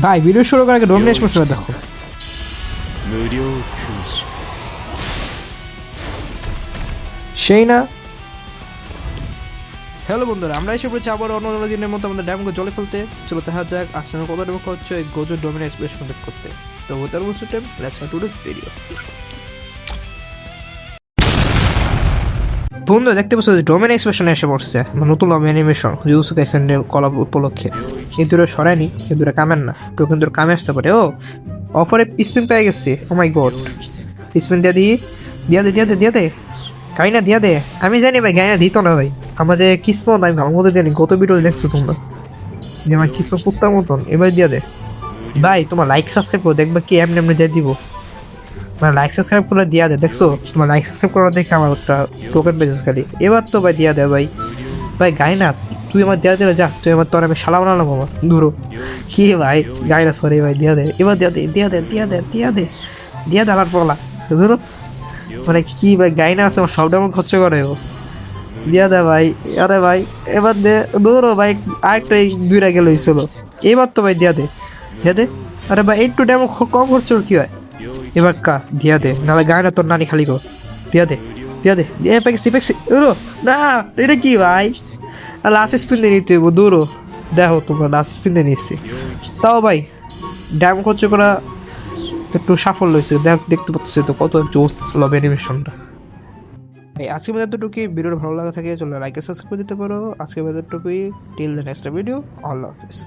ভাই ভিডিও শুরু করার আগে ডোমিনেট স্পেশাল দেখো। সেই না। হ্যালো বন্ধুরা, আমরা এসে পড়েছি আবার অন্য অন্য দিনের মতো আমাদের ড্যামকে জলে ফেলতে। চলো দেখা যাক আজকে কত ড্যাম হচ্ছে এই গোজো ডোমিনেট স্পেশাল কমপ্লিট করতে। তো without wasting time let's start today's video. বন্ধু দেখতে পাচ্ছ যে ডোমেন এক্সপ্রেশন এসে পড়ছে, নতুন লব অ্যানিমেশন জুজুৎসু কাইসেনের কলাপ উপলক্ষে। এই দূরে সরায়নি, এই দূরে কামেন না, তো কিন্তু কামে আসতে পারে। ও অফারে স্পিন পেয়ে গেছে। ও মাই গড, স্পিন দিয়া দিই, দিয়া দে গাড়ি না দিয়া দে। আমি জানি ভাই গাড়ি না দিত না ভাই, আমার যে কিসমত আমি আমার মধ্যে জানি। গত ভিডিও দেখছো তোমরা যে আমার কিসমত কুত্তার মতন, এবার দিয়া দে ভাই। তোমার লাইক সাবস্ক্রাইব করে দেখবা কি এমনি এমনি দিয়ে দিব। মানে লাইক সাবস্ক্রাইব করে দিয়া দে, দেখছো তোমার লাইক সাবস্ক্রাইব করা দেখে আমার একটা টোকেন পেয়েছিস খালি। এবার তো ভাই দিয়া দে ভাই। ভাই গাই না, তুই আমার দেওয়া দিলে যা, তুই আমার তোর আমি শালা বানালাম আমার দূরও কি ভাই। গাই না সরি ভাই, দিয়া দে এবার, দিয়া দে আলার পলা ধরো। মানে কি ভাই গাই না আছে আমার সবটা আমার খরচ করে ও। দিয়া দে ভাই, আরে ভাই এবার দে দূরও ভাই। আরেকটা এই দুইটা গেল ছিল, এবার তো ভাই দিয়া দে। আরে ভাই একটু ডেমো কম খরচ কি হয়। এবার কা দিয়া দে, নাহলে গায়ে না তোর নানি খালি কর। দিয়া দে পেক্সি না। এটা কি ভাই, লাস্ট স্পিন দিয়ে নিতে হইব দূরও। দেখো তোমরা লাস্ট স্পিন দিয়ে নিচ্ছি, তাও ভাই ড্যাম খরচ করা একটু সাফল্য হয়েছে। দেখতে পাচ্ছি তো কত জোস লব অ্যানিমেশনটা। এই আজকের মেজারটুকুই, ভিডিওটা ভালো লাগা থাকে চলো লাইক সাবস্ক্রাইব করে দিতে পারো। আজকের মেজারটুকুই, টিল দ্য নেক্সট ভিডিও, আল্লাহ হাফিজ।